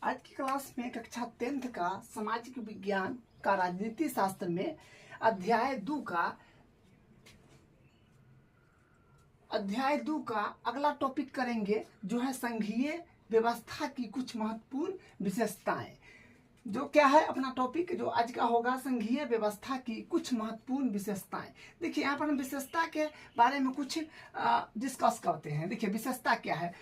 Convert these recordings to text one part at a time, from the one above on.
आज की क्लास में कक्षा 10th का सामाजिक विज्ञान का राजनीति शास्त्र में अध्याय 2 का अगला टॉपिक करेंगे, जो है संघीय व्यवस्था की कुछ महत्वपूर्ण विशेषताएं। जो क्या है अपना टॉपिक जो आज का होगा, संघीय व्यवस्था की कुछ महत्वपूर्ण विशेषताएं। देखिए यहाँ पर हम विशेषता के बारे में कुछ डिस्कस करते हैं। देखिए विशेषता क्या है।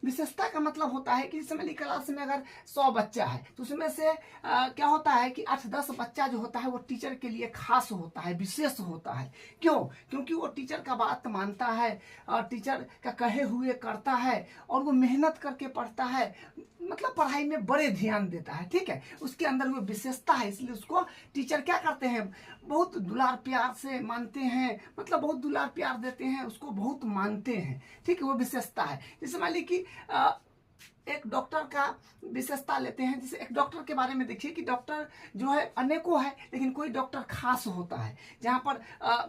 विशेषता का मतलब होता है कि इस समय क्लास में अगर 100 बच्चा है तो उसमें से क्या होता है कि 8-10 बच्चा जो होता है वो टीचर के लिए खास होता है, विशेष होता है। क्यों? क्योंकि वो टीचर का बात मानता है और टीचर का कहे हुए करता है और वो मेहनत करके पढ़ता है, मतलब पढ़ाई में बड़े ध्यान देता है। ठीक है, उसके अंदर वो विशेषता है, इसलिए उसको टीचर क्या करते हैं, बहुत दुलार प्यार से मानते हैं, मतलब बहुत दुलार प्यार देते हैं, उसको बहुत मानते हैं। ठीक है, वो विशेषता है। जैसे मान लीजिए कि एक डॉक्टर का विशेषता लेते हैं। जैसे एक डॉक्टर के बारे में देखिए कि डॉक्टर जो है अनेकों है, लेकिन कोई डॉक्टर खास होता है। जहाँ पर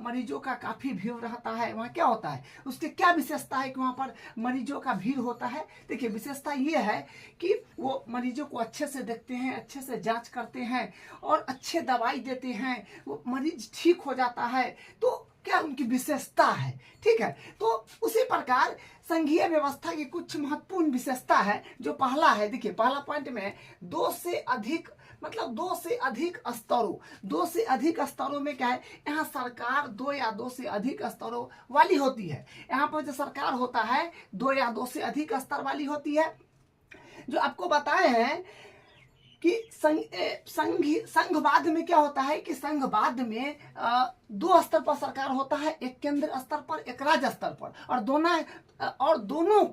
मरीजों का काफ़ी भीड़ रहता है, वहाँ क्या होता है, उसकी क्या विशेषता है कि वहाँ पर मरीजों का भीड़ होता है। देखिए विशेषता ये है कि वो मरीजों को अच्छे से देखते हैं, अच्छे से जांच करते हैं और अच्छे दवाई देते हैं, वो मरीज ठीक हो जाता है। तो क्या उनकी विशेषता है। ठीक है, तो उसी प्रकार संघीय व्यवस्था की कुछ महत्वपूर्ण विशेषता है। जो पहला है, देखिए पहला पॉइंट में 2 से अधिक, मतलब 2 से अधिक स्तरों, 2 से अधिक स्तरों में क्या है, यहाँ सरकार 2 या 2 से अधिक स्तरों वाली होती है। यहाँ पर जो सरकार होता है 2 या 2 से अधिक स्तर वाली होती है। जो आपको बताए हैं कि संघवाद में क्या होता है कि संघवाद में 2 स्तर पर सरकार होता है, एक केंद्र स्तर पर, एक राज्य स्तर पर। और दोनों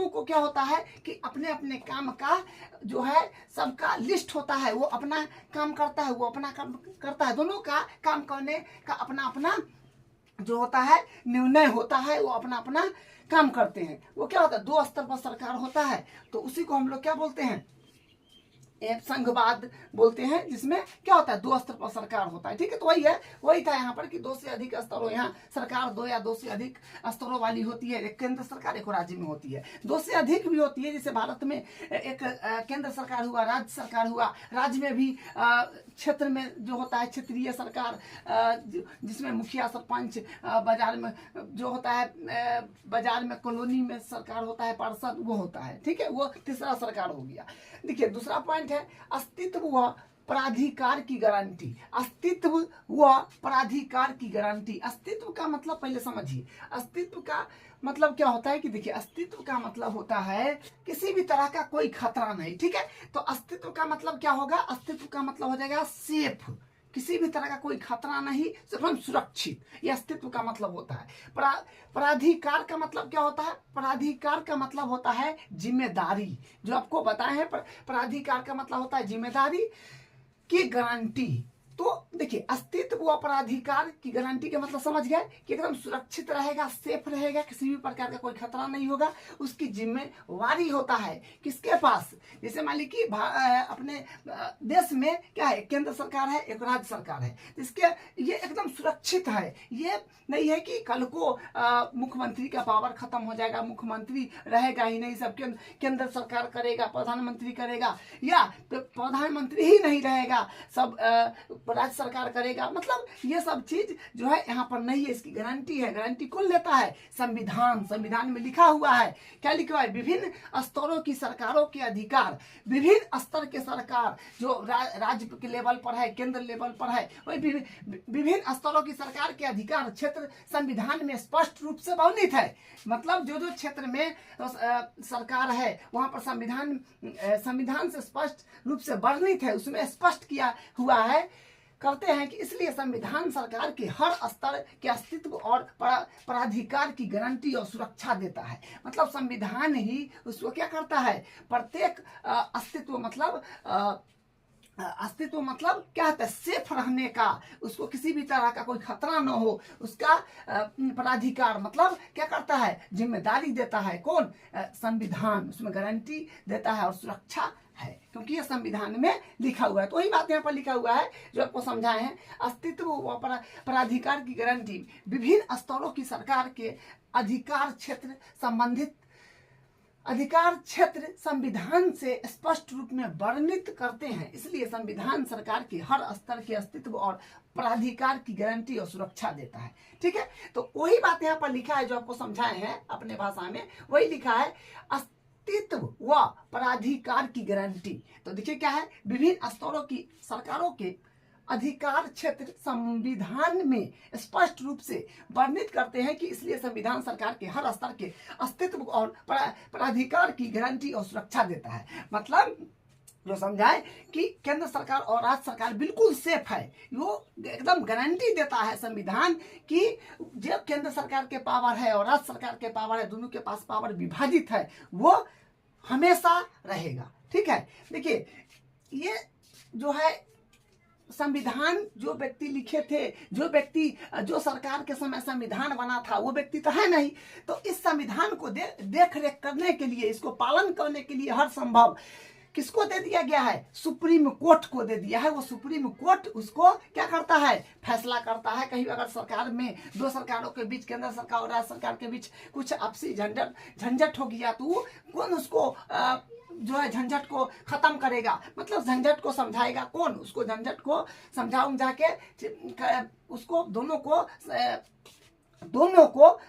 को क्या होता है कि अपने अपने काम का जो है सबका लिस्ट होता है, वो अपना काम करता है, वो अपना काम करता है। दोनों का काम करने का अपना अपना जो होता है निर्णय होता है, वो अपना अपना काम करते हैं। वो क्या होता है, 2 स्तर पर सरकार होता है, तो उसी को हम लोग क्या बोलते हैं, संघवाद बोलते हैं, जिसमें क्या होता है 2 स्तर पर सरकार होता है। ठीक है, तो वही था यहाँ पर कि 2 से अधिक स्तरों, यहाँ सरकार 2 या 2 से अधिक स्तरों वाली होती है। एक केंद्र सरकार एक राज्य में होती है, 2 से अधिक भी होती है। जैसे भारत में एक केंद्र सरकार हुआ, राज्य सरकार हुआ, राज्य में भी क्षेत्र में जो होता है क्षेत्रीय सरकार, जिसमें मुखिया सरपंच, बाजार में जो होता है, बाजार में कॉलोनी में सरकार होता है, पार्षद वो होता है। ठीक है, वो तीसरा सरकार हो गया। देखिए दूसरा पॉइंट है अस्तित्व व प्राधिकार की गारंटी। अस्तित्व व प्राधिकार की गारंटी। अस्तित्व का मतलब पहले समझिए, अस्तित्व का मतलब क्या होता है कि देखिए अस्तित्व का मतलब होता है किसी भी तरह का कोई खतरा नहीं। ठीक है, तो अस्तित्व का मतलब क्या होगा, अस्तित्व का मतलब हो जाएगा सेफ, किसी भी तरह का कोई खतरा नहीं, एकदम सुरक्षित, ये अस्तित्व का मतलब होता है। प्राधिकार का मतलब क्या होता है, प्राधिकार का मतलब होता है जिम्मेदारी। जो आपको बताए हैं, प्राधिकार का मतलब होता है जिम्मेदारी की गारंटी। तो देखिए अस्तित्व व प्राधिकार की गारंटी का मतलब समझ गए कि एकदम सुरक्षित रहेगा, सेफ रहेगा, किसी भी प्रकार का कोई खतरा नहीं होगा, उसकी जिम्मेवारी होता है किसके पास। जैसे मान लीजिए कि अपने देश में क्या है, केंद्र सरकार है, एक राज्य सरकार है, इसके ये एकदम सुरक्षित है। ये नहीं है कि कल को मुख्यमंत्री का पावर खत्म हो जाएगा, मुख्यमंत्री रहेगा ही नहीं, सब केंद्र सरकार करेगा, प्रधानमंत्री करेगा, या प्रधानमंत्री ही नहीं रहेगा, सब राज्य सरकार करेगा। मतलब ये सब चीज जो है यहाँ पर नहीं है, इसकी गारंटी है। गारंटी कौन लेता है, संविधान। संविधान में लिखा हुआ है, क्या लिखा है, विभिन्न स्तरों की सरकारों के अधिकार, विभिन्न स्तर के सरकार जो राज्य के लेवल पर है, केंद्र लेवल पर है, वही विभिन्न स्तरों की सरकार के अधिकार क्षेत्र संविधान में स्पष्ट रूप से वर्णित है। मतलब जो क्षेत्र में सरकार है वहां पर संविधान से स्पष्ट रूप से वर्णित है, उसमें स्पष्ट किया हुआ है करते हैं कि इसलिए संविधान सरकार के हर स्तर के अस्तित्व और प्राधिकार की गारंटी और सुरक्षा देता है। मतलब संविधान ही उसको क्या करता है, प्रत्येक अस्तित्व मतलब क्या होता है, सेफ रहने का, उसको किसी भी तरह का कोई खतरा न हो, उसका प्राधिकार मतलब क्या करता है, जिम्मेदारी देता है। कौन, संविधान, उसमें गारंटी देता है और सुरक्षा है, क्योंकि ये संविधान में लिखा हुआ है। तो वही बात यहाँ पर लिखा हुआ है जो आपको समझाए हैं। अस्तित्व व प्राधिकार की गारंटी विभिन्न स्तरों की सरकार के अधिकार क्षेत्र संबंधित अधिकार क्षेत्र संविधान से स्पष्ट रूप में वर्णित करते हैं, इसलिए संविधान सरकार की हर स्तर के अस्तित्व और प्राधिकार की गारंटी और सुरक्षा देता है। ठीक है, तो वही बात यहाँ पर लिखा है जो आपको समझाए हैं अपने भाषा में, वही लिखा है अस्तित्व व प्राधिकार की गारंटी। तो देखिए क्या है, विभिन्न स्तरों की सरकारों के अधिकार क्षेत्र संविधान में स्पष्ट रूप से वर्णित करते हैं कि इसलिए संविधान सरकार के हर स्तर के अस्तित्व और प्राधिकार की गारंटी और सुरक्षा देता है। मतलब जो समझाए कि केंद्र सरकार और राज्य सरकार बिल्कुल सेफ है, वो एकदम गारंटी देता है संविधान कि जो केंद्र सरकार के पावर है और राज्य सरकार के पावर है, दोनों के पास पावर विभाजित है, वो हमेशा रहेगा। ठीक है, देखिए ये जो है संविधान जो व्यक्ति लिखे थे, जो व्यक्ति जो सरकार के समय संविधान बना था, वो व्यक्ति तो है नहीं। तो इस संविधान को देख रेख करने के लिए, इसको पालन करने के लिए हर संभव किसको दे दिया गया है, सुप्रीम कोर्ट को दे दिया है। वो सुप्रीम कोर्ट उसको क्या करता है, फैसला करता है। कहीं अगर सरकार में दो सरकारों के बीच, केंद्र सरकार और राज्य सरकार के बीच कुछ आपसी झंझट हो गया, तो कौन उसको जो है झंझट को खत्म करेगा, मतलब झंझट को समझाएगा कौन, उसको झंझट को समझा के उसको दोनों को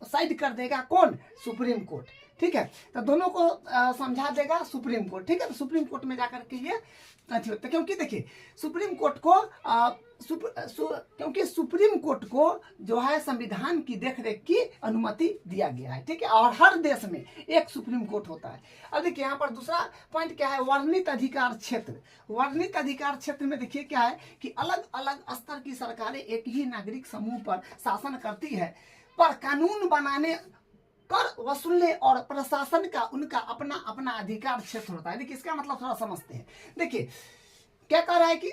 साइड कर देगा कौन, सुप्रीम कोर्ट। ठीक है, तो दोनों को समझा देगा सुप्रीम कोर्ट। ठीक है, तो सुप्रीम कोर्ट में जाकर के ये अच्छी होता है, क्योंकि देखिए सुप्रीम कोर्ट को क्योंकि सुप्रीम कोर्ट को जो है संविधान की देखरेख की अनुमति दिया गया है। ठीक है, और हर देश में एक सुप्रीम कोर्ट होता है। अब देखिए यहाँ पर दूसरा पॉइंट क्या है, वर्णित अधिकार क्षेत्र। वर्णित अधिकार क्षेत्र में देखिए क्या है कि अलग अलग स्तर की सरकारें एक ही नागरिक समूह पर शासन करती है, पर कानून बनाने, कर वसूलने और प्रशासन का उनका अपना अपना अधिकार क्षेत्र होता है। देखिए इसका मतलब थोड़ा समझते हैं। देखिए क्या कह रहा है कि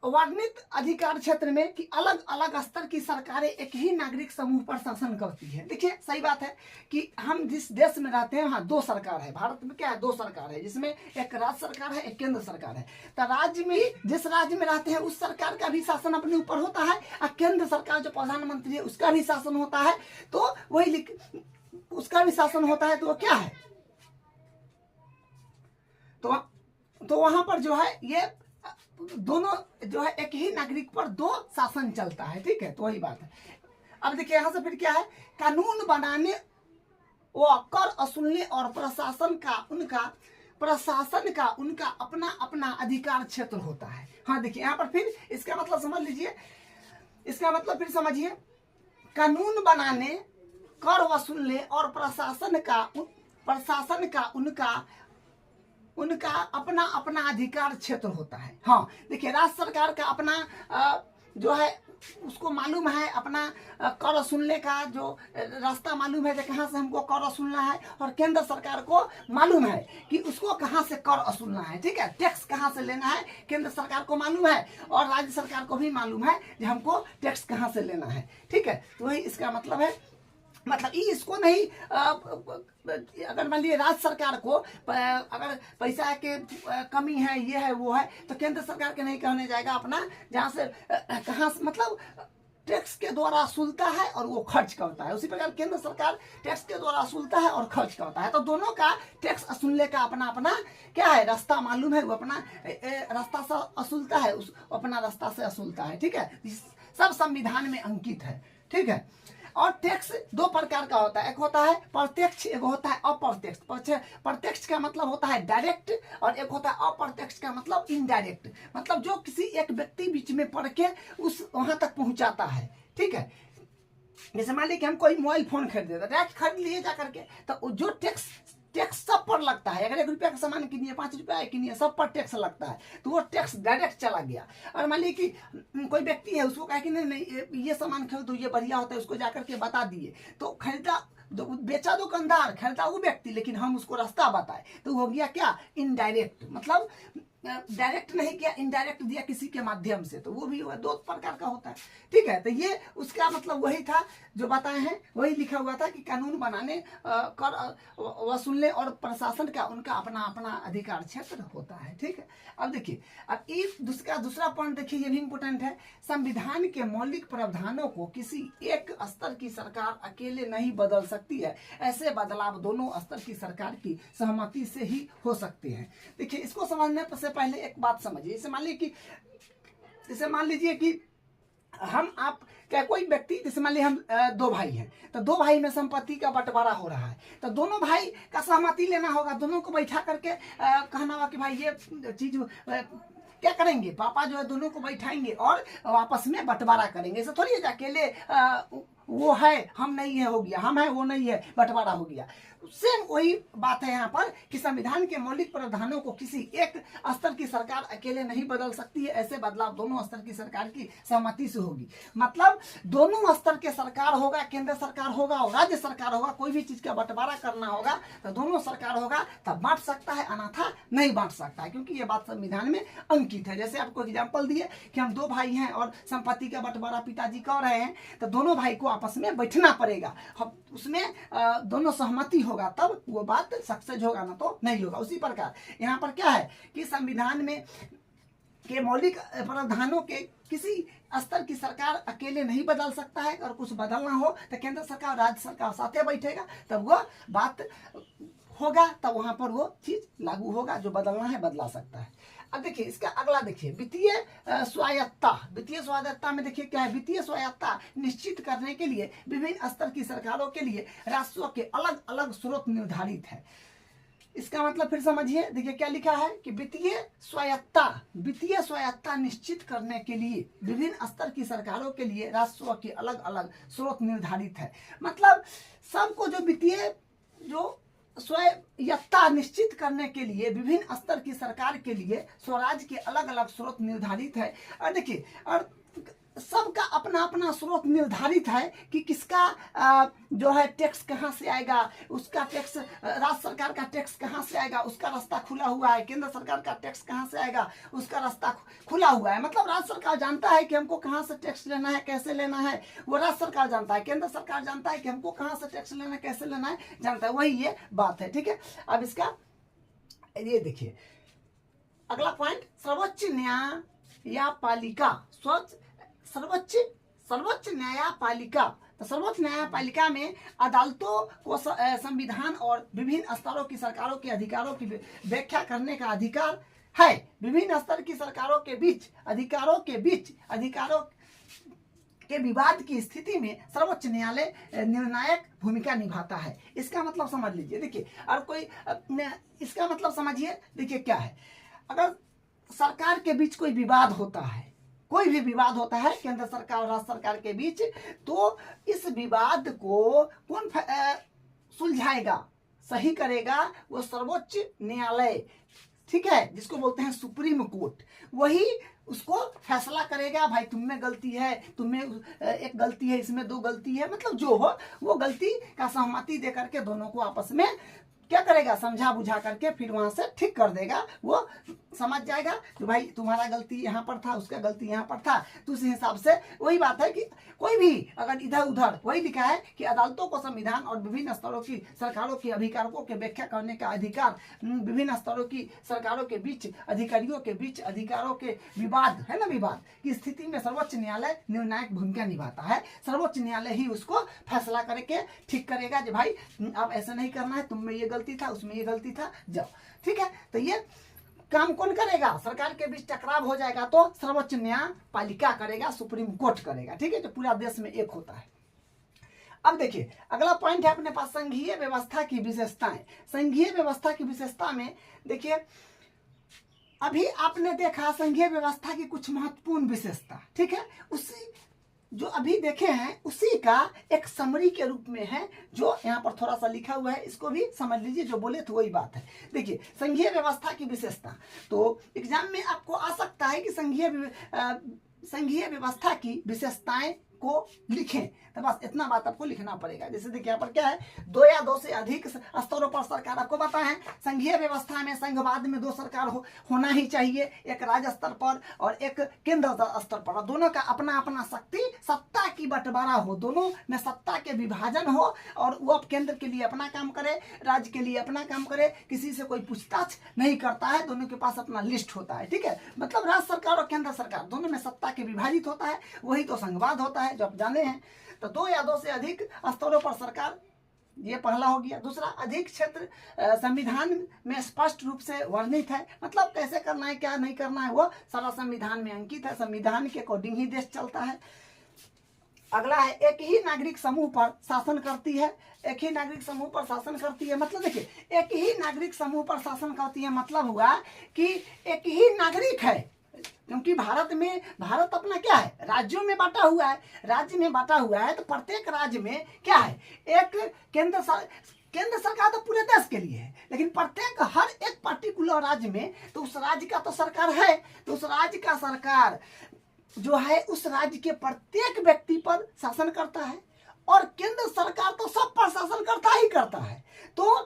वर्णित अधिकार क्षेत्र में कि अलग अलग स्तर की सरकारें एक ही नागरिक समूह पर शासन करती है। देखिए सही बात है कि हम जिस देश में रहते हैं वहाँ दो सरकार है, भारत में क्या है, दो सरकार है, जिसमें एक राज्य सरकार है, एक केंद्र सरकार है। तो राज्य में, जिस राज्य में रहते हैं उस सरकार का भी शासन अपने ऊपर होता है, और केंद्र सरकार जो प्रधानमंत्री है उसका भी शासन होता है। तो वही उसका भी शासन होता है, तो वो क्या है, तो वहां पर जो है ये दोनों जो है एक ही नागरिक पर दो शासन चलता है। ठीक है, तो वही बात है। अब देखिए यहां से फिर क्या है, कानून बनाने व कर वसूलने और प्रशासन का उनका अपना अपना अधिकार क्षेत्र होता है। हाँ देखिए यहाँ पर फिर इसका मतलब समझ लीजिए, इसका मतलब फिर समझिए, कानून बनाने, कर वसूलने और प्रशासन का उनका अपना अपना अधिकार क्षेत्र होता है। हाँ देखिए राज्य सरकार का अपना जो है उसको मालूम है, अपना कर वसूलने का जो रास्ता मालूम है कि कहाँ से हमको कर वसूलना है, और केंद्र सरकार को मालूम है कि उसको कहाँ से कर वसूलना है। ठीक है, टैक्स कहाँ से लेना है केंद्र सरकार को मालूम है, और राज्य सरकार को भी मालूम है कि हमको टैक्स कहाँ से लेना है। ठीक है, तो वही इसका मतलब है। मतलब इसको नहीं, अगर मान लीजिए राज्य सरकार को अगर पैसा के कमी है, ये है वो है, तो केंद्र सरकार के नहीं कहने जाएगा अपना, जहाँ से कहाँ से, मतलब टैक्स के द्वारा वसूलता है और वो खर्च करता है। उसी प्रकार केंद्र सरकार टैक्स के द्वारा वसूलता है और खर्च करता है। तो दोनों का टैक्स वसूलने का अपना अपना क्या है, रास्ता मालूम है, वो अपना रास्ता से वसूलता है, उस अपना रास्ता से वसूलता है। ठीक है, सब संविधान में अंकित है। ठीक है, और टैक्स दो प्रकार का होता है, एक होता है प्रत्यक्ष, एक होता है अप्रत्यक्ष। प्रत्यक्ष का मतलब होता है डायरेक्ट, और एक होता है अप्रत्यक्ष का मतलब इनडायरेक्ट, मतलब जो किसी एक व्यक्ति बीच में पड़ के उस वहां तक पहुंचाता है। ठीक है, जैसे मान लीजिए कि हम कोई मोबाइल फोन खरीदे, डायरेक्ट खरीद लिए जा करके, तो जो टैक्स सब पर लगता है, अगर 1 रुपया का सामान किनिए, 5 रुपया किनिए, सब पर टैक्स लगता है, तो वो टैक्स डायरेक्ट चला गया। और मान लीजिए कि कोई व्यक्ति है, उसको कहा कि नहीं ये सामान खरीदो, ये बढ़िया होता है, उसको जाकर के बता दिए, तो खरीदा, बेचा दुकानदार, खरीदा वो व्यक्ति, लेकिन हम उसको रास्ता बताए, तो हो गया क्या, इनडायरेक्ट। मतलब डायरेक्ट नहीं किया, इनडायरेक्ट दिया किसी के माध्यम से, तो वो भी दो प्रकार का होता है। ठीक है, तो ये उसका मतलब वही था जो बताए हैं, वही लिखा हुआ था कि कानून बनाने, कर वसूलने और प्रशासन का उनका अपना अपना अधिकार क्षेत्र होता है। ठीक है, अब देखिए, अब इस दूसरा पॉइंट देखिए, ये भी इंपोर्टेंट है। संविधान के मौलिक प्रावधानों को किसी एक स्तर की सरकार अकेले नहीं बदल सकती है, ऐसे बदलाव दोनों स्तर की सरकार की सहमति से ही हो सकते हैं। देखिए, इसको समझने से पहले एक बात समझिए। जैसे मान लीजिए कि हम आप क्या कोई व्यक्ति, जैसे मान लीजिए हम दो भाई हैं, तो दो भाई में संपत्ति का बंटवारा हो रहा है, तो दोनों भाई का सहमति लेना होगा, दोनों को बैठा करके कहना होगा कि भाई ये चीज क्या करेंगे, पापा जो है दोनों को बैठाएंगे और आपस में बंटवारा करेंगे। ऐसा थोड़ी है अकेले वो है हम नहीं है हो गया, हम है वो नहीं है बंटवारा हो गया। सेम वही बात है यहाँ पर कि संविधान के मौलिक प्रावधानों को किसी एक स्तर की सरकार अकेले नहीं बदल सकती है, ऐसे बदलाव दोनों स्तर की सरकार की सहमति से होगी। मतलब दोनों स्तर के सरकार होगा, केंद्र सरकार होगा और राज्य सरकार होगा, कोई भी चीज का बंटवारा करना होगा तो दोनों सरकार होगा तब बांट सकता है, अन्यथा नहीं बांट सकता है, क्योंकि ये बात संविधान में अंकित है। जैसे आपको एग्जाम्पल दिए कि हम दो भाई हैं और संपत्ति का बंटवारा पिताजी कर रहे हैं, तो दोनों भाई को आपस में बैठना पड़ेगा, उसमें दोनों सहमति होगा तब वो बात सक्सेस होगा, ना तो नहीं होगा। उसी प्रकार यहाँ पर क्या है कि संविधान में के मौलिक प्रावधानों के किसी स्तर की सरकार अकेले नहीं बदल सकता है, और कुछ बदलना हो तो केंद्र सरकार राज्य सरकार साथे बैठेगा, तब वो बात होगा, तब वहां पर वो चीज लागू होगा, जो बदलना है बदला सकता है। अब देखिए इसका अगला देखिए, वित्तीय स्वायत्तता। वित्तीय स्वायत्तता में देखिए क्या है, वित्तीय स्वायत्तता निश्चित करने के लिए विभिन्न स्तर की सरकारों के लिए राजस्व के अलग अलग स्रोत निर्धारित है। इसका मतलब फिर समझिए, देखिए क्या लिखा है कि वित्तीय स्वायत्तता निश्चित करने के लिए विभिन्न स्तर की सरकारों के लिए राजस्व के अलग अलग स्रोत निर्धारित है। मतलब सबको जो वित्तीय जो स्वायत्तता निश्चित करने के लिए विभिन्न स्तर की सरकार के लिए स्वराज के अलग अलग स्रोत निर्धारित है। और देखिए, और सबका अपना अपना स्रोत निर्धारित है कि किसका जो है टैक्स कहाँ से आएगा, उसका टैक्स राज्य सरकार का टैक्स कहाँ से आएगा, उसका रास्ता खुला हुआ है, केंद्र सरकार का टैक्स कहाँ से आएगा, उसका रास्ता खुला हुआ है। मतलब राज्य सरकार जानता है कि हमको कहाँ से टैक्स लेना है, कैसे लेना है, वो राज्य सरकार जानता है, केंद्र सरकार जानता है कि हमको कहाँ से टैक्स लेना है, कैसे लेना है, जानता है, वही ये बात है। ठीक है, अब इसका ये देखिए अगला पॉइंट, सर्वोच्च न्यायपालिका सर्वोच्च न्यायपालिका। तो सर्वोच्च न्यायपालिका में अदालतों को संविधान और विभिन्न स्तरों की सरकारों के अधिकारों की व्याख्या करने का अधिकार है। विभिन्न स्तर की सरकारों के बीच अधिकारों के विवाद की स्थिति में सर्वोच्च न्यायालय निर्णायक भूमिका निभाता है। इसका मतलब समझ लीजिए, देखिए, और कोई इसका मतलब समझिए, देखिए क्या है, अगर सरकार के बीच कोई विवाद होता है, कोई भी विवाद होता है केंद्र सरकार और राज्य सरकार के बीच, तो इस विवाद को कौन सुलझाएगा, सही करेगा, वो सर्वोच्च न्यायालय, ठीक है, जिसको बोलते हैं सुप्रीम कोर्ट, वही उसको फैसला करेगा। भाई तुम में गलती है, तुम्हें एक गलती है, इसमें दो गलती है, मतलब जो हो वो गलती का सहमति दे करके दोनों को आपस में क्या करेगा, समझा बुझा करके फिर वहां से ठीक कर देगा। वो समझ जाएगा कि भाई तुम्हारा गलती यहाँ पर था, उसका गलती यहाँ पर था, तो उस हिसाब से वही बात है कि कोई भी अगर इधर उधर, वही लिखा है कि अदालतों को संविधान और विभिन्न स्तरों की सरकारों के अधिकारों के व्याख्या करने का अधिकार, विभिन्न स्तरों की सरकारों के बीच अधिकारियों के बीच अधिकारों के विवाद है ना, विवाद की स्थिति में सर्वोच्च न्यायालय निर्णायक भूमिका निभाता है। सर्वोच्च न्यायालय ही उसको फैसला करके ठीक करेगा कि भाई अब ऐसा नहीं करना है, तुम में ये गलती था, उसमें ये गलती था, जाओ। ठीक है, तो ये काम कौन करेगा, सरकार के बीच टकराव हो जाएगा तो सर्वोच्च न्यायपालिका करेगा, सुप्रीम कोर्ट करेगा। ठीक है, जो पूरा देश में एक होता है। अब देखिए अगला पॉइंट है अपने पास, संघीय व्यवस्था की विशेषताएं। संघीय व्यवस्था की विशेषता में देखिए, अभी आपने देखा संघीय व्यवस्था की कुछ महत्वपूर्ण विशेषता, ठीक है, उसी जो अभी देखे हैं उसी का एक समरी के रूप में है, जो यहाँ पर थोड़ा सा लिखा हुआ है, इसको भी समझ लीजिए, जो बोले तो वही बात है। देखिए संघीय व्यवस्था की विशेषता, तो एग्जाम में आपको आ सकता है कि संघीय व्यवस्था की विशेषताएं को लिखें। तो बस इतना बात आपको लिखना पड़ेगा। जैसे देखिए यहाँ पर क्या है, 2 या 2 से अधिक स्तरों पर सरकार, आपको पता है संघीय व्यवस्था में संघवाद में 2 सरकार होना ही चाहिए, एक राज्य स्तर पर और एक केंद्र स्तर पर। दोनों का अपना अपना सत्ता की बंटवारा हो, दोनों में सत्ता के विभाजन हो और वो अब केंद्र के लिए अपना काम करे, राज्य के लिए अपना काम करे, किसी से कोई पूछताछ नहीं करता है, दोनों के पास अपना लिस्ट होता है। ठीक है, मतलब राज्य सरकार और केंद्र सरकार दोनों में सत्ता के विभाजित होता है, वही तो संघवाद होता है जो आप जाने हैं। तो 2 या 2 से अधिक स्तरों पर सरकार, ये पहला हो गया। दूसरा, अधिक क्षेत्र संविधान में स्पष्ट रूप से वर्णित है, मतलब कैसे करना है क्या नहीं करना है वो सारा संविधान में अंकित है, संविधान के अकॉर्डिंग ही देश चलता है। अगला है, एक ही नागरिक समूह पर शासन करती है, एक ही नागरिक समूह पर शासन करती है, मतलब देखिए एक ही नागरिक समूह पर शासन करती है मतलब हुआ कि एक ही नागरिक है, क्योंकि भारत अपना क्या है, राज्यों में बांटा हुआ है, राज्य में बांटा हुआ है, तो प्रत्येक राज्य में क्या है, एक केंद्र सरकार तो पूरे देश के लिए है, लेकिन प्रत्येक हर एक पर्टिकुलर राज्य में तो उस राज्य का तो सरकार है, तो उस राज्य का सरकार जो है उस राज्य के प्रत्येक व्यक्ति पर शासन करता है, और केंद्र सरकार तो सब पर शासन करता ही करता है। तो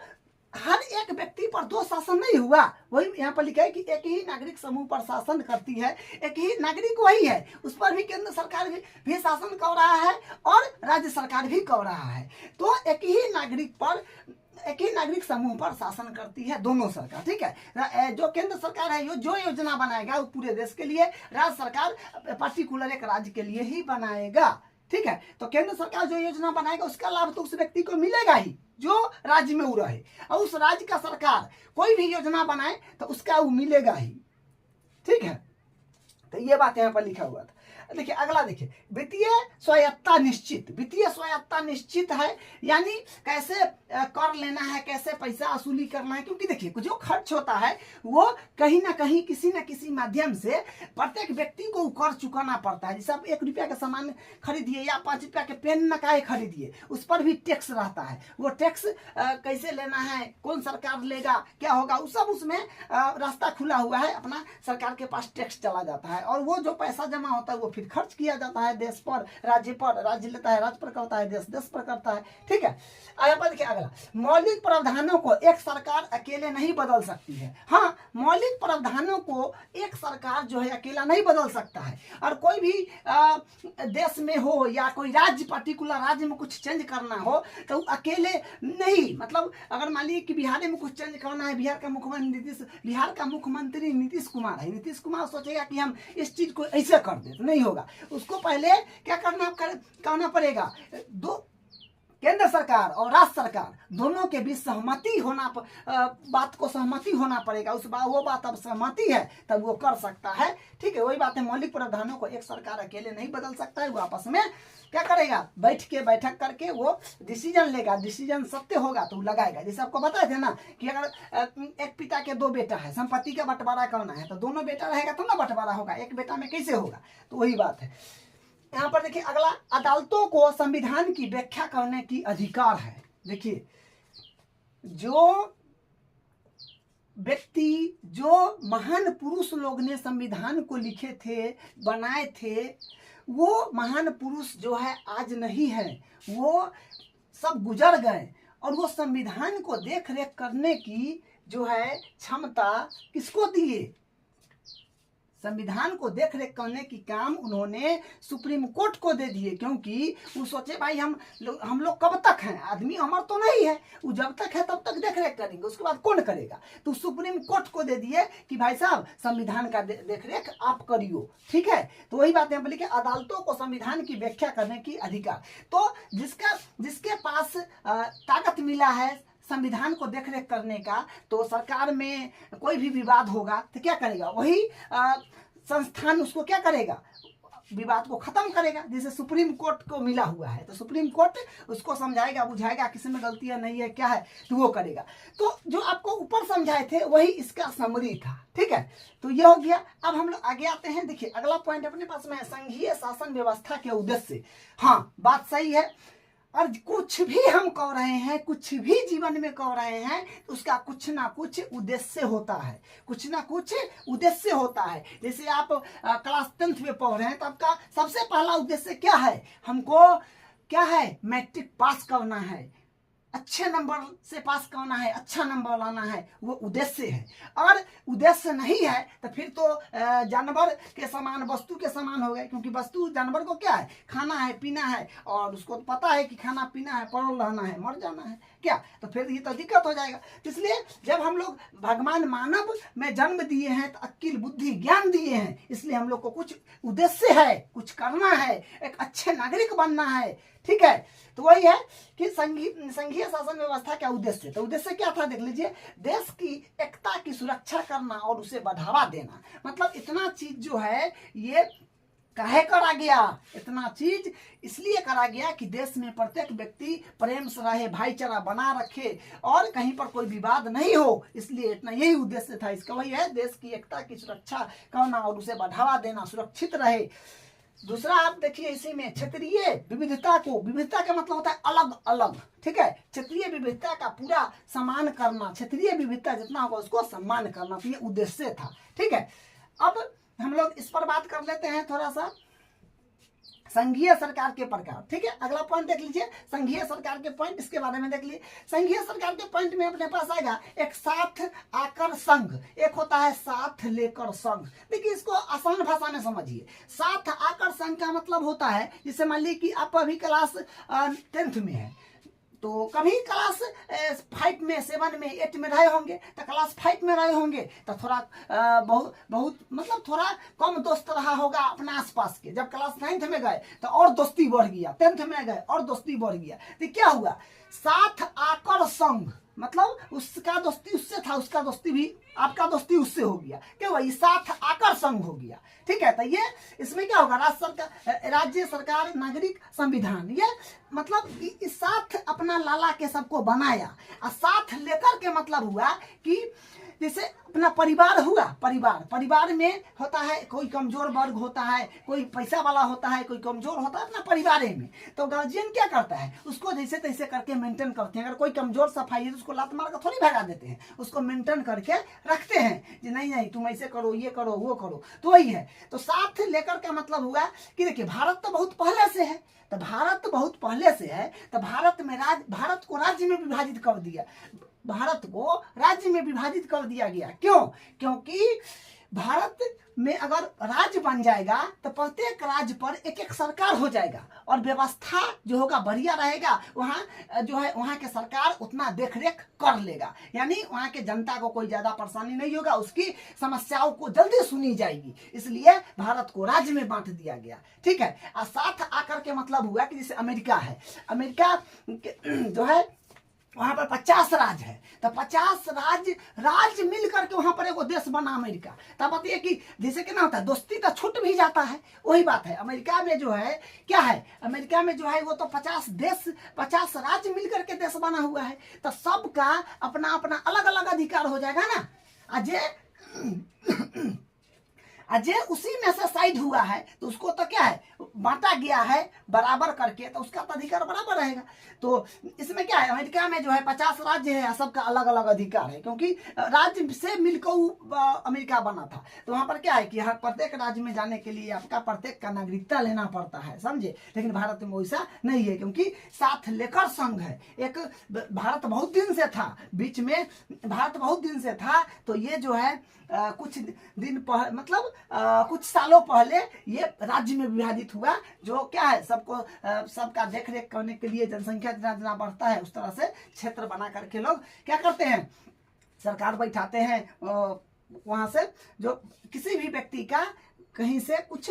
हर एक व्यक्ति पर 2 शासन नहीं हुआ, वही यहाँ पर लिखा है कि एक ही नागरिक समूह पर शासन करती है, एक ही नागरिक वही है, उस पर भी केंद्र सरकार भी शासन कर रहा है और राज्य सरकार भी कर रहा है। तो एक ही नागरिक समूह पर शासन करती है दोनों सरकार। ठीक है, जो केंद्र सरकार है जो योजना बनाएगा वो पूरे देश के लिए, राज्य सरकार पर्टिकुलर एक राज्य के लिए ही बनाएगा। ठीक है, तो केंद्र सरकार जो योजना बनाएगा उसका लाभ तो उस व्यक्ति को मिलेगा ही जो राज्य में वो रहे, और उस राज्य का सरकार कोई भी योजना बनाए तो उसका वो मिलेगा ही। ठीक है, तो ये बात यहाँ पर लिखा हुआ था। देखिए अगला, देखिए वित्तीय स्वायत्तता निश्चित, वित्तीय स्वायत्तता निश्चित है, यानी कैसे कर लेना है, कैसे पैसा वसूली करना है, क्योंकि देखिए जो खर्च होता है वो कहीं ना कहीं किसी न किसी माध्यम से प्रत्येक व्यक्ति को कर चुकाना पड़ता है। जैसे आप 1 रुपया का सामान खरीदिए या 5 रुपया के पेन नकाए खरीदिए, उस पर भी टैक्स रहता है, वो टैक्स कैसे लेना है, कौन सरकार लेगा, क्या होगा, वो सब उसमें रास्ता खुला हुआ है, अपना सरकार के पास टैक्स चला जाता है, और वो जो पैसा जमा होता है वो फिर खर्च किया जाता है देश पर, राज्य लेता है, राज्य पर करता है, देश पर करता है। ठीक है, यहाँ पर देखिए अगला, मौलिक प्रावधानों को एक सरकार अकेले नहीं बदल सकती है। हाँ, मौलिक प्रावधानों को एक सरकार जो है अकेला नहीं बदल सकता है, और कोई भी देश में हो या कोई राज्य पर्टिकुलर राज्य में कुछ चेंज करना हो तो अकेले नहीं, मतलब अगर मान लीजिए कि बिहार में कुछ चेंज करना है, बिहार का मुख्यमंत्री नीतीश कुमार है, नीतीश कुमार सोचेगा कि हम इस चीज को ऐसे कर दे, तो नहीं होगा, उसको पहले क्या करना पड़ेगा, केंद्र सरकार और राज्य सरकार दोनों के बीच सहमति होना, बात को सहमति होना पड़ेगा, वो बात अब सहमति है तब वो कर सकता है। ठीक है, वही बात है, मौलिक प्रावधानों को एक सरकार अकेले नहीं बदल सकता है, वो आपस में क्या करेगा, बैठक करके वो डिसीजन लेगा, डिसीजन सत्य होगा तो लगाएगा। जैसे आपको बताए थे ना कि अगर एक पिता के 2 बेटा है, संपत्ति का बंटवारा करना है तो दोनों बेटा रहेगा तो ना बंटवारा होगा, एक बेटा में कैसे होगा, तो वही बात है। यहाँ पर देखिए अगला, अदालतों को संविधान की व्याख्या करने की अधिकार है। देखिए जो व्यक्ति, जो महान पुरुष लोग ने संविधान को लिखे थे, बनाए थे, वो महान पुरुष जो है आज नहीं है, वो सब गुजर गए, और वो संविधान को देख रेख करने की जो है क्षमता किसको दिए, संविधान को देख रेख करने की काम उन्होंने सुप्रीम कोर्ट को दे दिए, क्योंकि वो सोचे भाई हम लोग कब तक हैं, आदमी अमर तो नहीं है, वो जब तक है तब तक देख रेख करेंगे, उसके बाद कौन करेगा, तो सुप्रीम कोर्ट को दे दिए कि भाई साहब संविधान का देख रेख आप करियो। ठीक है, तो वही बात है बोली कि अदालतों को संविधान की व्याख्या करने की अधिकार, तो जिसके पास ताकत मिला है संविधान को देखरेख करने का, तो सरकार में कोई भी विवाद होगा तो क्या करेगा, वही संस्थान उसको क्या करेगा, विवाद को खत्म करेगा। जैसे सुप्रीम कोर्ट को मिला हुआ है तो सुप्रीम कोर्ट उसको समझाएगा, बुझाएगा, किसी में गलती है नहीं है क्या है तो वो करेगा। तो जो आपको ऊपर समझाए थे वही इसका समरी था। ठीक है, तो ये हो गया। अब हम लोग आगे आते हैं। देखिए अगला पॉइंट अपने पास में है, संघीय शासन व्यवस्था के उद्देश्य। हाँ, बात सही है, और कुछ भी हम कह रहे हैं, कुछ भी जीवन में कह रहे हैं, तो उसका कुछ ना कुछ उद्देश्य होता है, कुछ ना कुछ उद्देश्य होता है। जैसे आप क्लास 10th में पढ़ रहे हैं, तो आपका सबसे पहला उद्देश्य क्या है? हमको क्या है? मैट्रिक पास करना है, अच्छे नंबर से पास करना है, अच्छा नंबर लाना है, वो उद्देश्य है। अगर उद्देश्य नहीं है तो फिर तो जानवर के समान, वस्तु के समान हो गए, क्योंकि वस्तु जानवर को क्या है? खाना है, पीना है, और उसको तो पता है कि खाना पीना है, पड़ल रहना है, मर जाना है क्या, तो फिर ये तो दिक्कत हो जाएगा। इसलिए जब हम लोग भगवान मानव में जन्म दिए हैं तो अक्ल बुद्धि ज्ञान दिए हैं, इसलिए हम लोग को कुछ उद्देश्य है, कुछ करना है, एक अच्छे नागरिक बनना है, ठीक है। तो वही है कि संघीय शासन व्यवस्था का उद्देश्य, तो उद्देश्य क्या था देख लीजिए, देश की एकता की सुरक्षा करना और उसे बढ़ावा देना। मतलब इतना चीज जो है ये काहे करा गया? इतना चीज इसलिए करा गया कि देश में प्रत्येक व्यक्ति प्रेम से रहे, भाईचारा बना रखे और कहीं पर कोई विवाद नहीं हो, इसलिए इतना यही उद्देश्य था इसका। वही है, देश की एकता की सुरक्षा करना और उसे बढ़ावा देना, सुरक्षित रहे। दूसरा आप देखिए इसी में क्षेत्रीय विविधता को, विविधता का मतलब होता है अलग अलग, ठीक है, क्षेत्रीय विविधता का पूरा सम्मान करना, क्षेत्रीय विविधता जितना होगा उसको सम्मान करना, तो ये उद्देश्य था, ठीक है। अब हम लोग इस पर बात कर लेते हैं थोड़ा सा, संघीय सरकार के प्रकार, ठीक है। अगला पॉइंट देख लीजिए, संघीय सरकार के पॉइंट, इसके बारे में देख लीजिए। संघीय सरकार के पॉइंट में अपने पास आएगा एक साथ आकर संघ, एक होता है साथ लेकर संघ। देखिए इसको आसान भाषा में समझिए। साथ आकर संघ का मतलब होता है, जैसे मान लीजिए कि आप अभी क्लास 10th में है, तो कभी क्लास 5 में, 7 में, 8 में रहे होंगे, तो क्लास 5 में रहे होंगे तो थोड़ा बहुत मतलब थोड़ा कम दोस्त रहा होगा अपने आसपास के। जब क्लास 9th में गए तो और दोस्ती बढ़ गया, 10th में गए और दोस्ती बढ़ गया, तो क्या हुआ? साथ आकर संघ, मतलब उसका दोस्ती उससे था, उसका दोस्ती भी, आपका दोस्ती उससे हो गया, क्या हुआ? ये साथ आकर संघ हो गया, ठीक है। तो ये इसमें क्या होगा? राज्य सरकार नागरिक संविधान, ये मतलब इस साथ अपना लाला के सबको बनाया। और साथ लेकर के मतलब हुआ कि जैसे अपना परिवार हुआ, परिवार में होता है, कोई कमजोर वर्ग होता है, कोई पैसा वाला होता है, कोई कमजोर होता है अपना परिवार में, तो गार्जियन क्या करता है? उसको जैसे तैसे करके मेंटेन करते हैं। अगर कोई कमजोर सफाई है तो उसको लात मार कर थोड़ी भगा देते हैं, उसको मेंटेन करके रखते हैं कि नहीं तुम ऐसे करो, ये करो, वो करो। तो वही है, तो साथ लेकर का मतलब हुआ कि देखिए भारत तो बहुत पहले से है, तो भारत बहुत पहले से है, तो भारत को राज्य में विभाजित कर दिया, भारत को राज्य में विभाजित कर दिया गया। क्यों? क्योंकि भारत में अगर राज्य बन जाएगा तो प्रत्येक राज्य पर एक एक सरकार हो जाएगा और व्यवस्था जो होगा बढ़िया रहेगा। वहाँ जो है वहाँ के सरकार उतना देख रेख कर लेगा, यानी वहाँ के जनता को कोई ज्यादा परेशानी नहीं होगा, उसकी समस्याओं को जल्दी सुनी जाएगी। इसलिए भारत को राज्य में बांट दिया गया, ठीक है। और साथ आकर के मतलब हुआ कि जैसे अमेरिका है, अमेरिका जो है वहां पर 50 राज्य है, तो 50 राज्य मिल करके वहां पर एक देश बना अमेरिका। तब बताइए कि जैसे कि ना होता है, दोस्ती तो छूट भी जाता है, वही बात है। अमेरिका में जो है क्या है, अमेरिका में जो है वो तो 50 राज्य मिल करके देश बना हुआ है, तो सबका अपना अपना अलग अलग अधिकार हो जाएगा ना। अजय उसी में से साइड हुआ है तो उसको तो क्या है, बांटा गया है बराबर करके, तो उसका तो अधिकार बराबर रहेगा। तो इसमें क्या है, अमेरिका में जो है 50 राज्य है, सबका अलग अलग अधिकार है, क्योंकि राज्य से मिलकर अमेरिका बना था। तो वहां पर क्या है कि हर प्रत्येक राज्य में जाने के लिए आपका प्रत्येक का नागरिकता लेना पड़ता है, समझे। लेकिन भारत में वैसा नहीं है, क्योंकि साथ लेकर संघ है। एक भारत बहुत दिन से था, बीच में भारत बहुत दिन से था, तो ये जो है कुछ दिन पहले, मतलब कुछ सालों पहले ये राज्य में विभाजित हुआ, जो क्या है सबको सबका देख रेख करने के लिए जनसंख्या जितना बढ़ता है उस तरह से क्षेत्र बना करके लोग क्या करते हैं, सरकार बैठाते हैं। वहां से जो किसी भी व्यक्ति का कहीं से कुछ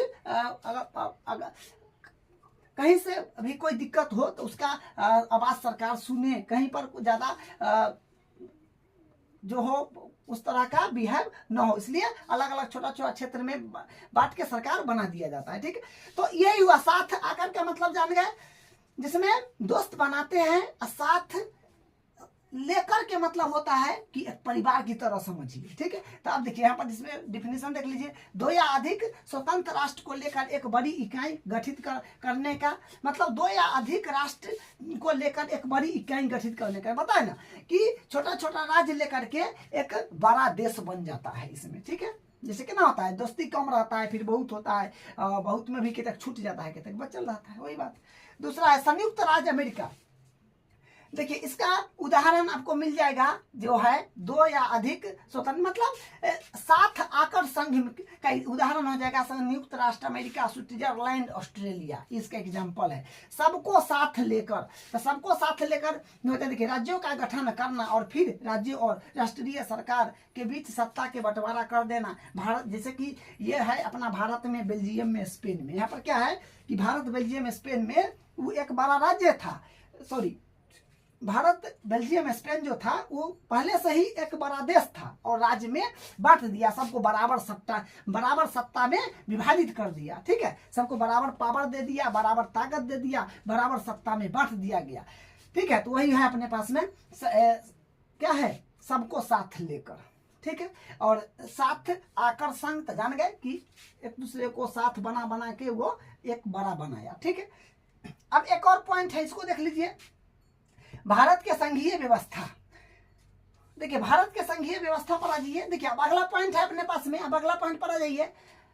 कहीं से भी कोई दिक्कत हो तो उसका आवाज सरकार सुने, कहीं पर ज्यादा जो हो उस तरह का बिहेव न हो, इसलिए अलग अलग छोटा छोटा क्षेत्र में बांट के सरकार बना दिया जाता है, ठीक है। तो यही हुआ साथ आकर का मतलब जान गए, जिसमें दोस्त बनाते हैं, साथ लेकर के मतलब होता है कि एक परिवार की तरह समझिए, ठीक है। तो अब देखिए यहाँ पर इसमें डिफिनेशन देख लीजिए, दो या अधिक स्वतंत्र राष्ट्र को लेकर एक बड़ी इकाई गठित करने का मतलब, दो या अधिक राष्ट्र को लेकर एक बड़ी इकाई गठित करने का, बताए ना कि छोटा छोटा राज्य लेकर के एक बड़ा देश बन जाता है इसमें, ठीक है। जैसे कि ना होता है दोस्ती कम रहता है, फिर बहुत होता है, बहुत में भी कितने छूट जाता है, कितने बचल रहता है, वही बात। दूसरा है संयुक्त राज्य अमेरिका। देखिए इसका उदाहरण आपको मिल जाएगा, जो है दो या अधिक स्वतंत्र मतलब साथ आकर संघ का उदाहरण हो जाएगा संयुक्त राष्ट्र अमेरिका, स्विट्जरलैंड, ऑस्ट्रेलिया, इसका एग्जाम्पल है। सबको साथ लेकर, तो सबको साथ लेकर देखिए राज्यों का गठन करना और फिर राज्यों और राष्ट्रीय सरकार के बीच सत्ता के बंटवारा कर देना। भारत जैसे कि ये है अपना भारत में, बेल्जियम में, स्पेन में। यहाँ पर क्या है कि भारत, बेल्जियम, स्पेन में वो एक बड़ा राज्य था, सॉरी भारत, बेल्जियम, स्पेन जो था वो पहले से ही एक बड़ा देश था और राज्य में बांट दिया, सबको बराबर सत्ता में विभाजित कर दिया, ठीक है। सबको बराबर पावर दे दिया, बराबर ताकत दे दिया, बराबर सत्ता में बांट दिया गया, ठीक है। तो वही है अपने पास में क्या है, सबको साथ लेकर, ठीक है। और साथ आकर संघ, तो जान गए कि एक दूसरे को साथ बना के वो एक बड़ा बनाया, ठीक है। अब एक और पॉइंट है, इसको देख लीजिए, भारत के संघीय व्यवस्था। देखिए भारत के संघीय व्यवस्था पर आ जाइए। देखिए अब अगला पॉइंट है अपने पास में, अब अगला पॉइंट पर आ जाइए।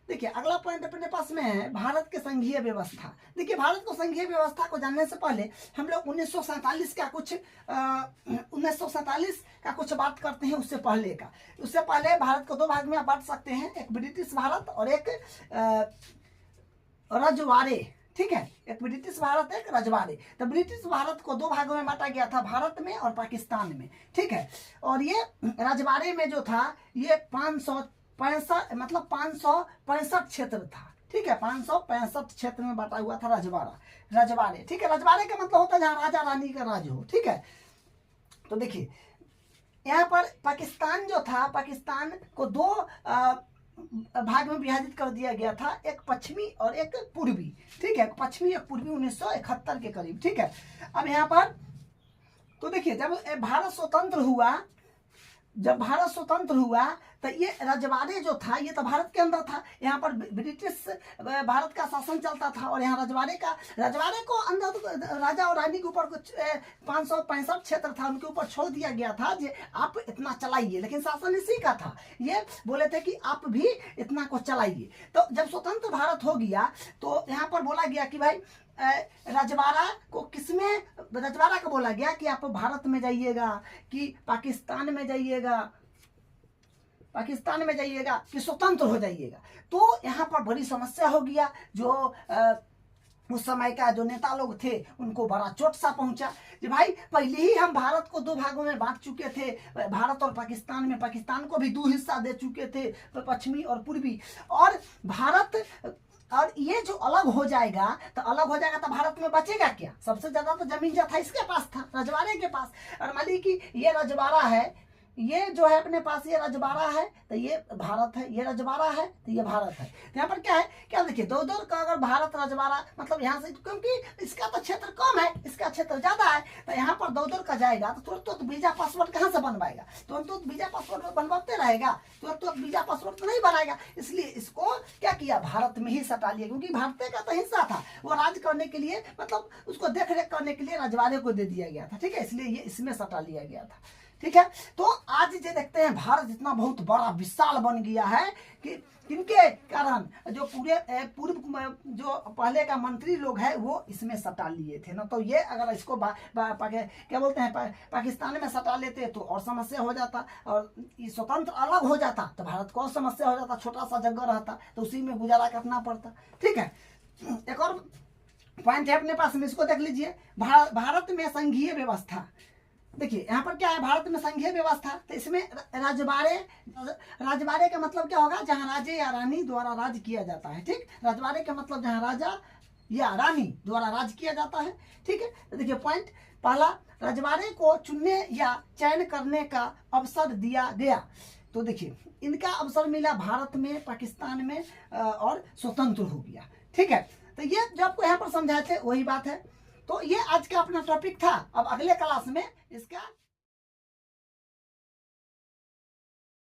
देखिए अगला पॉइंट अपने पास में है भारत के संघीय व्यवस्था। देखिए भारत को संघीय व्यवस्था को जानने से पहले हम लोग 1947 का कुछ बात करते हैं, उससे पहले का। उससे पहले भारत को दो भाग में आप बांट सकते हैं, एक ब्रिटिश भारत और एक रजवाड़े, ठीक है। एक ब्रिटिश भारत, एक रजवाड़े। तो ब्रिटिश भारत को दो भागों में बांटा गया था, भारत में और पाकिस्तान में, ठीक है। और ये रजवाड़े में जो था ये 565 क्षेत्र था, ठीक है। 565 क्षेत्र में बांटा हुआ था रजवाड़े, ठीक है। रजवाड़े का मतलब होता है जहाँ राजा रानी का राज हो, ठीक है। तो देखिए यहाँ पर पाकिस्तान जो था, पाकिस्तान को दो भाग में विभाजित कर दिया गया था, एक पश्चिमी और एक पूर्वी, ठीक है। पश्चिमी एक पूर्वी 1971 के करीब, ठीक है। अब यहाँ पर तो देखिए जब भारत स्वतंत्र हुआ तो ये रजवाड़े जो था ये तो भारत के अंदर था, यहाँ पर ब्रिटिश भारत का शासन चलता था और यहाँ रजवाड़े को अंदर राजा और रानी के ऊपर कुछ 565 क्षेत्र था, उनके ऊपर छोड़ दिया गया था कि आप इतना चलाइए, लेकिन शासन इसी का था, ये बोले थे कि आप भी इतना को चलाइए। तो जब स्वतंत्र भारत हो गया तो यहाँ पर बोला गया कि भाई रजवाड़ा को बोला गया कि आप भारत में जाइएगा कि पाकिस्तान में जाइएगा कि स्वतंत्र हो जाइएगा। तो यहाँ पर बड़ी समस्या हो गया, जो उस समय का जो नेता लोग थे उनको बड़ा चोट सा पहुंचा कि भाई पहले ही हम भारत को दो भागों में बांट चुके थे, भारत और पाकिस्तान में, पाकिस्तान को भी दो हिस्सा दे चुके थे, पश्चिमी और पूर्वी, और भारत और ये जो अलग हो जाएगा तो भारत में बचेगा क्या? सबसे ज्यादा तो जमीन जो था इसके पास था, रजवाड़े के पास। और मान ली कि ये रजवाड़ा है, ये जो है अपने पास ये रजवाड़ा है तो ये भारत है, ये रजवाड़ा है तो ये भारत है। तो यहाँ पर क्या है, क्या देखिए दो का अगर भारत रजवाड़ा मतलब यहाँ से, क्योंकि इसका तो क्षेत्र कम है, इसका क्षेत्र ज्यादा है, तो यहाँ पर दो का जाएगा तो तुरंत वीजा पासवर्ड कहाँ से बनवाएगा? तुरंत वीजा पासवर्ड बनवाते रहेगा, तुरंत वीजा पासवर्ड तो नहीं बनाएगा। इसलिए इसको क्या किया, भारत में ही सटा लिया, क्योंकि भारत का तो हिस्सा था, वो राज करने के लिए मतलब उसको देख रेख करने के लिए रजवाड़े को दे दिया गया था, ठीक है। इसलिए ये इसमें सटा लिया गया था, ठीक है। तो आज ये देखते हैं भारत इतना बहुत बड़ा विशाल बन गया है कि किनके कारण, जो पूर्व जो पहले का मंत्री लोग हैं वो इसमें सटा लिए थे ना। तो ये अगर इसको क्या बोलते हैं पाकिस्तान में सटा लेते तो और समस्या हो जाता, और स्वतंत्र अलग हो जाता तो भारत को और समस्या हो जाता, छोटा सा जगह रहता तो उसी में गुजारा करना पड़ता, ठीक है। एक और पॉइंट है अपने पास में, इसको देख लीजिए, भारत में संघीय व्यवस्था। देखिए यहाँ पर क्या है, भारत में संघीय व्यवस्था, तो इसमें राजवाड़े का मतलब क्या होगा, जहाँ राजे या रानी द्वारा राज किया जाता है, ठीक। राजवाड़े का मतलब जहाँ राजा या रानी द्वारा राज किया जाता है, ठीक है। तो देखिए पॉइंट पहला, रजवाड़े को चुनने या चयन करने का अवसर दिया गया। तो देखिए इनका अवसर मिला भारत में, पाकिस्तान में, और स्वतंत्र हो गया, ठीक है। तो ये जो आपको यहाँ पर समझाए थे वही बात है। तो ये आज का अपना टॉपिक था। अब अगले क्लास में इसका